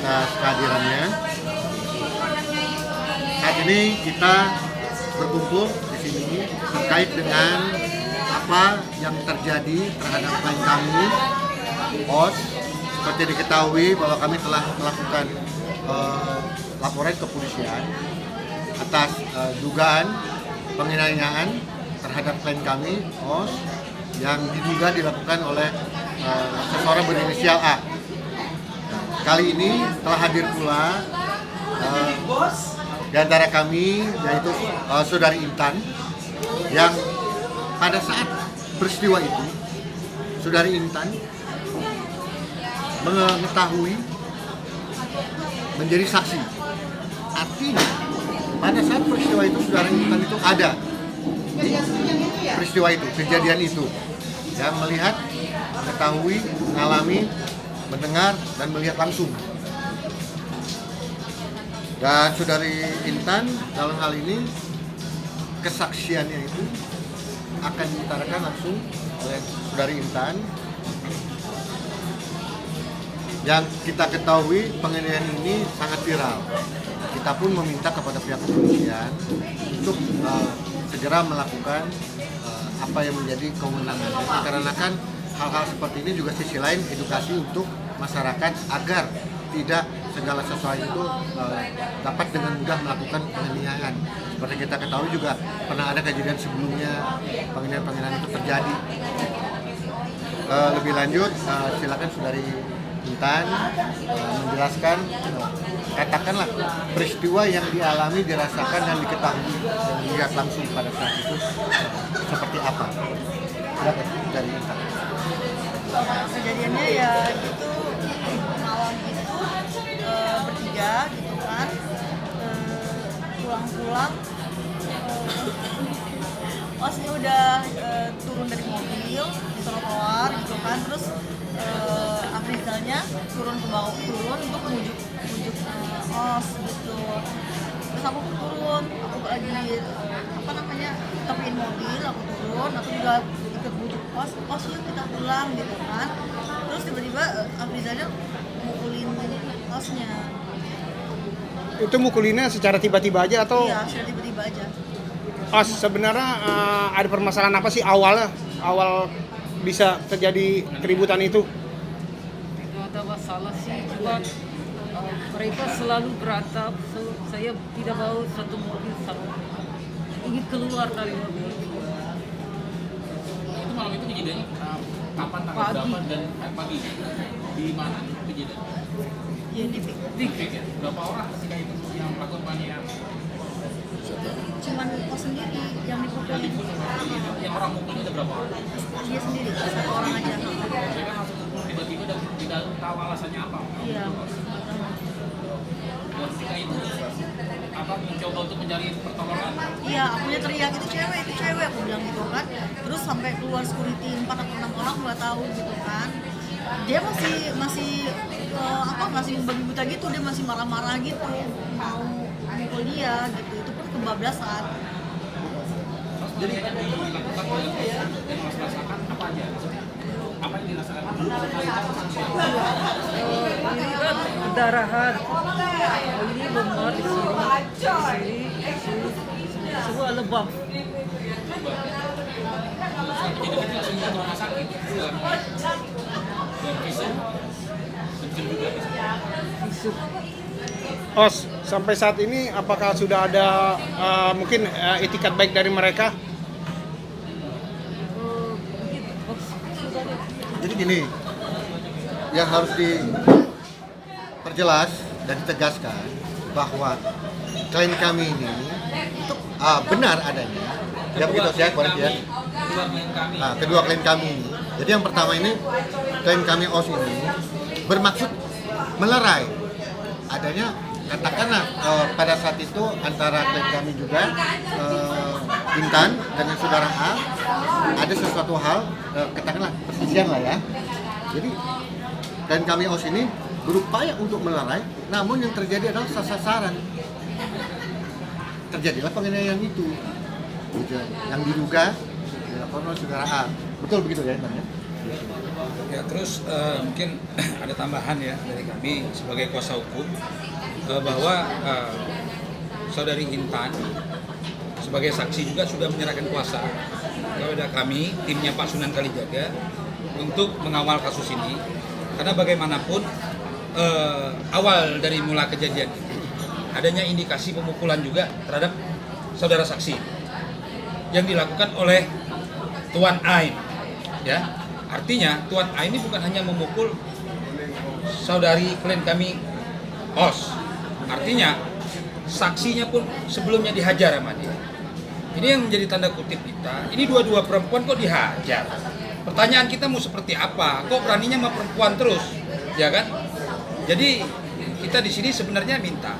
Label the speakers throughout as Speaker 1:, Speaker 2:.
Speaker 1: atas kehadirannya. Saat ini kita berkumpul di sini terkait dengan apa yang terjadi terhadap klien kami, OS. Seperti diketahui bahwa kami telah melakukan laporan kepolisian atas dugaan penganiayaan terhadap klien kami, OS, yang diduga dilakukan oleh seseorang berinisial A. Kali ini telah hadir pula di antara kami, yaitu Saudari Intan, yang pada saat peristiwa itu Saudari Intan mengetahui, menjadi saksi. Artinya pada saat peristiwa itu Saudari Intan itu ada di peristiwa itu, kejadian itu, dan melihat, mengetahui, mengalami, mendengar, dan melihat langsung. Dan Saudari Intan dalam hal ini kesaksiannya itu akan diutarakan langsung oleh Saudari Intan. Yang kita ketahui penganiayaan ini sangat viral. Kita pun meminta kepada pihak kepolisian untuk segera melakukan apa yang menjadi kewenangan. Karena kan hal-hal seperti ini juga sisi lain edukasi untuk masyarakat agar tidak segala sesuatu itu dapat dengan mudah melakukan penganiayaan. Seperti kita ketahui juga pernah ada kejadian sebelumnya penganiayaan itu terjadi. Lebih lanjut, silakan Saudari Intan menjelaskan, katakanlah peristiwa yang dialami, dirasakan, dan diketahui dan dilihat langsung pada saat itu seperti apa. Silakan dari Intan.
Speaker 2: Kejadiannya ya gitu, malam itu bertiga gitu kan, pulang-pulang Osnya udah turun dari mobil di trotoar gitu kan, terus Afrizalnya turun ke bawah, turun untuk menuju Os gitu. Terus aku turun, aku lagi tepiin mobil, aku turun, aku juga ikut bujuk Os yuk kita pulang gitu kan. Terus tiba-tiba Afrizalnya mukulin Osnya.
Speaker 3: Itu mukulinnya secara tiba-tiba aja atau?
Speaker 2: Iya, secara tiba-tiba aja.
Speaker 3: Os, sebenarnya ada permasalahan apa sih awal bisa terjadi keributan itu?
Speaker 4: Tidak ada masalah sih, cuma mereka selalu berantem. Saya tidak mau satu mobil sama, ingin keluar dari mobil.
Speaker 5: Itu malam itu kejadiannya kapan, tanggal berapa, dan pagi? Di mana kejadian?
Speaker 2: Ya di
Speaker 5: Tik ya? Berapa orang ketika itu yang melakukan penganiayaan?
Speaker 2: cuman Os sendiri yang dipukulin.
Speaker 5: Yang orang mukulnya ada berapa orang?
Speaker 2: Dia sendiri, satu orang aja.
Speaker 5: Mereka langsung tiba-tiba dan tidak tahu alasannya apa.
Speaker 2: Iya.
Speaker 5: Dan ketika itu mencoba untuk mencari pertolongan.
Speaker 2: Iya, akunya teriak itu cewek, aku bilang gitu kan. Terus sampai keluar security 4 atau 6 orang nggak tahu gitu kan. Dia masih babi buta gitu, dia masih marah-marah gitu, mau mukul dia gitu. Itu pun kebablasan.
Speaker 5: Jadi yang dilakukan oleh dan Mas rasakan apa aja? Apa yang dirasakan?
Speaker 4: Ini kan pendarahan, ini lemah di sini, semua lebam.
Speaker 5: Jadi kita langsung ke rumah sakit. Dan visum juga.
Speaker 3: Os, sampai saat ini apakah sudah ada mungkin itikat baik dari mereka?
Speaker 1: Jadi gini, yang harus diperjelas dan ditegaskan bahwa klien kami ini itu benar adanya. Ya begitu saya koreksi ya. Kedua klien kami ini. Jadi yang pertama ini klien kami OS ini bermaksud melerai adanya, katakanlah pada saat itu antara klien kami juga Intan dengan saudara A ada sesuatu hal, katakanlah perselisihan lah ya. Jadi klien kami OS ini berupaya untuk melerai, namun yang terjadi adalah sasaran. Terjadilah penganiayaan itu, gitu, yang diduga dilakukan oleh saudara A. Betul begitu ya, Intan ya?
Speaker 5: Ya terus mungkin ada tambahan ya dari kami sebagai kuasa hukum bahwa saudari Intan sebagai saksi juga sudah menyerahkan kuasa kepada kami, timnya Pak Sunan Kalijaga, untuk mengawal kasus ini. Karena bagaimanapun awal dari mula kejadian ini adanya indikasi pemukulan juga terhadap saudara saksi yang dilakukan oleh Tuan Ain, ya. Artinya Tuan Ain ini bukan hanya memukul saudari klien kami Os, artinya saksinya pun sebelumnya dihajar sama dia. Ini yang menjadi tanda kutip kita, ini dua-dua perempuan kok dihajar. Pertanyaan kita mau seperti apa? Kok beraninya sama perempuan terus, ya kan? Jadi kita di sini sebenarnya minta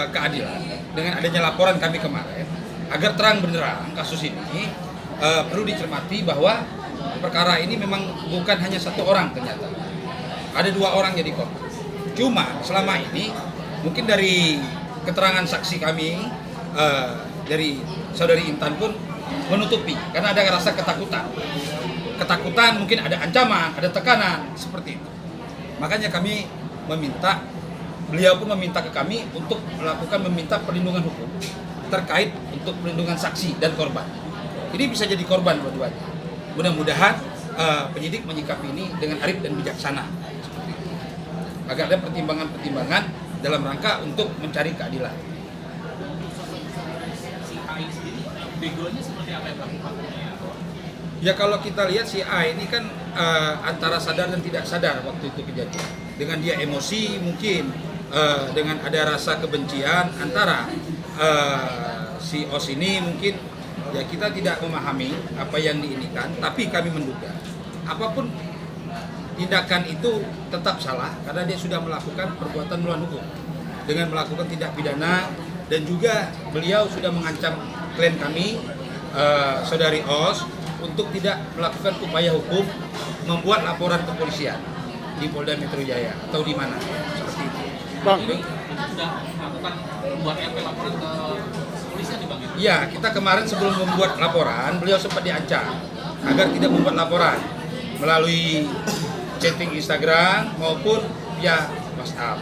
Speaker 5: keadilan dengan adanya laporan kami kemarin agar terang benderang kasus ini. Perlu dicermati bahwa perkara ini memang bukan hanya satu orang ternyata, ada dua orang jadi korban. Cuma selama ini mungkin dari keterangan saksi kami dari saudari Intan pun menutupi karena ada rasa ketakutan, mungkin ada ancaman, ada tekanan seperti itu. Makanya kami meminta, beliau pun meminta ke kami untuk meminta perlindungan hukum terkait untuk perlindungan saksi dan korban. Ini bisa jadi korban dua-duanya. Mudah-mudahan penyidik menyikapi ini dengan arif dan bijaksana seperti itu. Agar ada pertimbangan-pertimbangan dalam rangka untuk mencari keadilan.
Speaker 6: Si A ini sendiri backgroundnya seperti apa ya Pak?
Speaker 5: Ya kalau kita lihat si A ini kan antara sadar dan tidak sadar waktu itu kejadian. Dengan dia emosi mungkin, dengan ada rasa kebencian antara si Os ini mungkin ya kita tidak memahami apa yang diinikan, tapi kami menduga apapun tindakan itu tetap salah karena dia sudah melakukan perbuatan melawan hukum dengan melakukan tindak pidana, dan juga beliau sudah mengancam klien kami saudari Os untuk tidak melakukan upaya hukum membuat laporan kepolisian di Polda Metro Jaya atau di mana seperti itu.
Speaker 3: Bang,
Speaker 6: Jadi sudah melakukan membuat RP laporan ke polisi nih Bang?
Speaker 5: Ya, kita kemarin sebelum membuat laporan, beliau sempat diancam agar tidak membuat laporan melalui chatting Instagram maupun via WhatsApp.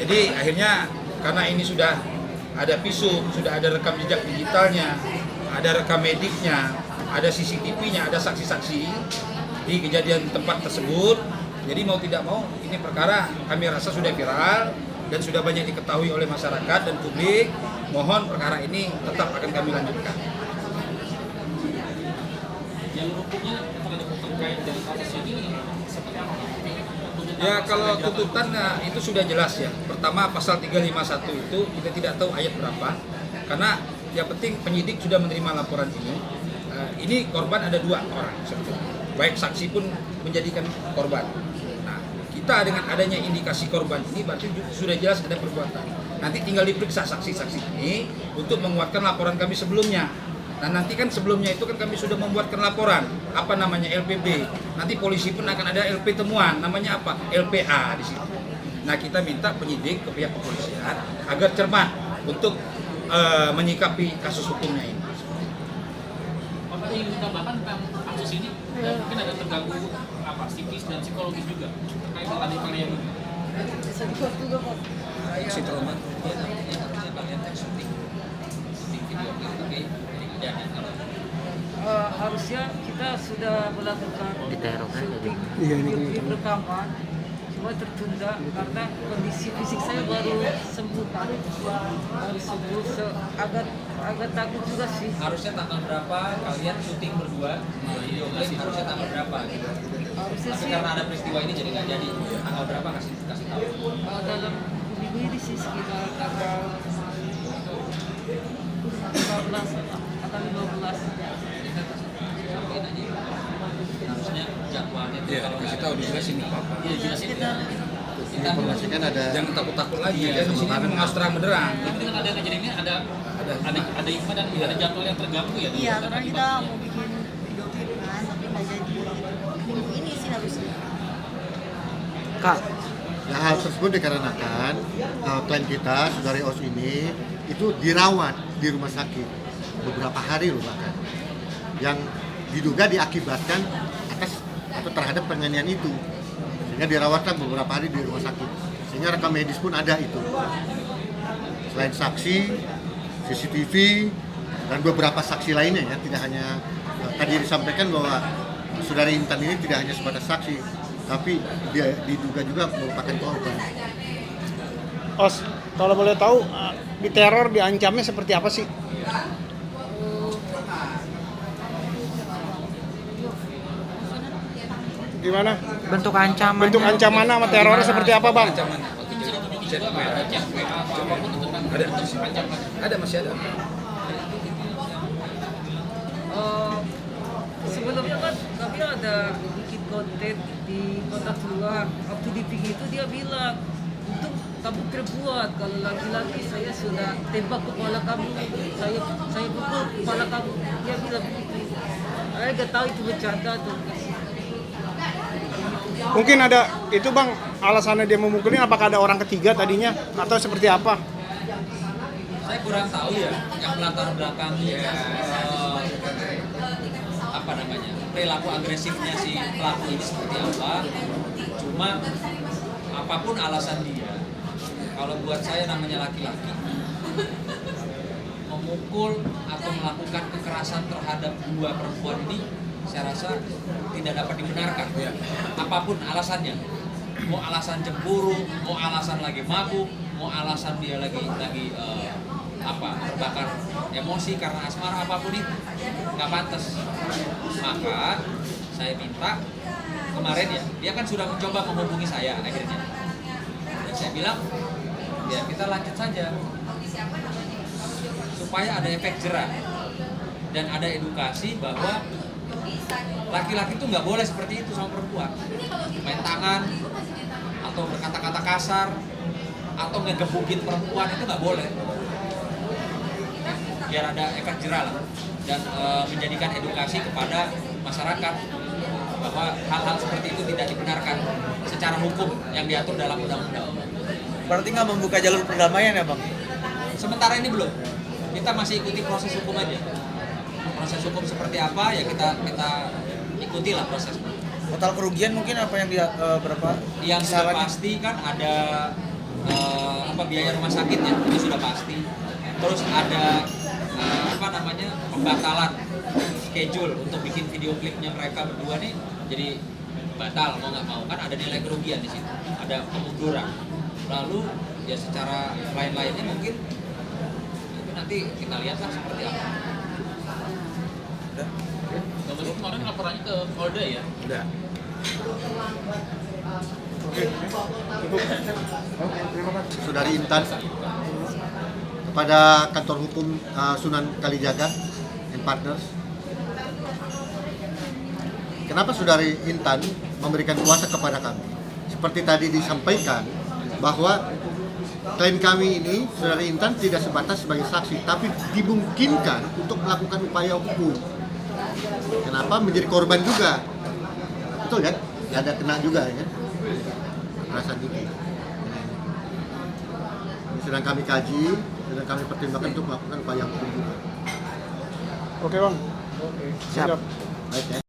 Speaker 5: Jadi akhirnya karena ini sudah ada visum, sudah ada rekam jejak digitalnya, ada rekam mediknya, ada CCTV-nya, ada saksi-saksi di kejadian tempat tersebut. Jadi mau tidak mau ini perkara kami rasa sudah viral dan sudah banyak diketahui oleh masyarakat dan publik. Mohon perkara ini tetap akan kami lanjutkan.
Speaker 6: Yang hukumnya terkait dari kasus ini seperti apa?
Speaker 5: Ya kalau tuntutan itu sudah jelas ya. Pertama pasal 351 itu kita tidak tahu ayat berapa. Karena yang penting penyidik sudah menerima laporan ini. Ini korban ada 2 orang sebetulnya. Baik saksi pun menjadikan korban. Nah, kita dengan adanya indikasi korban ini berarti sudah jelas ada perbuatan. Nanti tinggal diperiksa saksi-saksi ini untuk menguatkan laporan kami sebelumnya. Nah nanti kan sebelumnya itu kan kami sudah membuatkan laporan, apa namanya LPB. Nanti polisi pun akan ada LP temuan, namanya apa? LPA di situ. Nah kita minta penyidik ke pihak kepolisian agar cermat untuk menyikapi kasus hukumnya ini.
Speaker 6: Pak tadi ingin ditambahkan tentang kasus ini dan mungkin ada terganggu apa psikis dan psikologis juga terkait dengan tadi yang ini.
Speaker 4: Bisa dijawab juga Pak.
Speaker 5: Si trauma.
Speaker 4: Harusnya kita sudah melakukan syuting
Speaker 3: Iya, ini
Speaker 4: video rekaman, cuma tertunda karena kondisi fisik saya baru sembuh kan, agak takut juga sih.
Speaker 7: Harusnya tanggal berapa kalian syuting berdua video klip, harusnya tanggal berapa gitu.
Speaker 4: Harusnya
Speaker 7: Tapi
Speaker 4: sih
Speaker 7: karena ada peristiwa ini jadi nggak jadi. Tanggal berapa kasih tahu.
Speaker 4: dalam minggu ini sih sekitar tanggal 15.
Speaker 7: Harusnya jadwalnya tuh
Speaker 5: Iya,
Speaker 7: kalau
Speaker 5: kasih
Speaker 7: nggak
Speaker 5: tahu
Speaker 7: ada-
Speaker 5: dijelasin nggak apa-apa.
Speaker 7: Iya jelasin.
Speaker 1: Informasikan ada
Speaker 5: Jangan takut-takut lagi.
Speaker 7: Iya,
Speaker 5: Kan di sini mengas terang benderang.
Speaker 6: Tapi dengan ada kejadian ini ada hikmah dan ada jadwal yang terganggu ya.
Speaker 2: Iya, karena kita mau bikin video klip kan, tapi nggak jadi. Minggu ini sih harusnya.
Speaker 3: Kak,
Speaker 1: Nah, hal tersebut dikarenakan klien kita, saudari Os ini itu dirawat di rumah sakit beberapa hari loh bahkan, yang diduga diakibatkan atas terhadap penganiayaan itu, sehingga dirawatlah beberapa hari di rumah sakit, sehingga rekam medis pun ada itu. Selain saksi, CCTV, dan beberapa saksi lainnya ya, tidak hanya tadi disampaikan bahwa saudari Intan ini tidak hanya sebatas saksi, tapi dia diduga juga merupakan korban.
Speaker 3: Os, kalau boleh tahu diteror, diancamnya seperti apa sih? Gimana?
Speaker 8: Bentuk ancaman.
Speaker 3: Bentuk ancaman sama terornya seperti apa, Bang?
Speaker 5: Ancaman waktu jadi chat ada masih ada.
Speaker 4: Sebelumnya kan kami ada bikin konten di kota luar. Waktu di PG itu dia bilang untuk kamu terbuat, kalau laki-laki saya sudah tembak kepala kamu, saya pukul kepala kamu. Dia bilang begitu. Saya nggak tahu itu bercanda atau
Speaker 3: Mungkin ada itu, Bang, alasannya dia memukulin, apakah ada orang ketiga tadinya atau seperti apa?
Speaker 7: Saya kurang tahu ya yang latar belakang apa namanya perilaku agresifnya si pelaku ini seperti apa. Cuma apapun alasan dia, kalau buat saya namanya laki-laki memukul atau melakukan kekerasan terhadap dua perempuan ini, saya rasa tidak dapat dibenarkan. Apapun alasannya, mau alasan cemburu, mau alasan lagi mabuk, mau alasan dia lagi terbakar emosi karena asmara, apapun itu nggak pantas. Maka saya minta, kemarin ya dia kan sudah mencoba menghubungi saya akhirnya, dan saya bilang ya kita lanjut saja supaya ada efek jerah dan ada edukasi bahwa laki-laki itu nggak boleh seperti itu sama perempuan, main tangan atau berkata-kata kasar atau ngegebukin perempuan, itu nggak boleh. Biar ada efek jerah lah, dan menjadikan edukasi kepada masyarakat bahwa hal-hal seperti itu tidak dibenarkan secara hukum yang diatur dalam undang-undang.
Speaker 8: Berarti nggak membuka jalur perdamaian ya, Bang?
Speaker 7: Sementara ini belum, kita masih ikuti proses hukum aja. Proses hukum seperti apa ya kita ikutilah prosesnya.
Speaker 8: Total kerugian mungkin apa yang dia berapa?
Speaker 7: Yang sudah pasti kan ada biaya rumah sakit ya, itu sudah pasti. Terus ada pembatalan schedule untuk bikin video klipnya mereka berdua nih, jadi batal mau nggak mau, kan ada nilai kerugian di situ, ada kemunduran. Lalu ya secara lain-lainnya mungkin itu nanti kita lihatlah seperti apa.
Speaker 6: Nomor kemarin laporannya ke Polda ya?
Speaker 5: Udah.
Speaker 1: Saudari Intan kepada kantor hukum Sunan Kalijaga and Partners. Kenapa saudari Intan memberikan kuasa kepada kami? Seperti tadi disampaikan bahwa klien kami ini, saudari Intan tidak sebatas sebagai saksi, tapi dimungkinkan untuk melakukan upaya hukum. Kenapa? Menjadi korban juga. Betul kan? Ada kena juga ya. Kekerasan itu. Ini sedang kami kaji, sedang kami pertimbangkan untuk melakukan upaya hukum juga.
Speaker 3: Oke, Bang. Siap.
Speaker 1: Baik ya.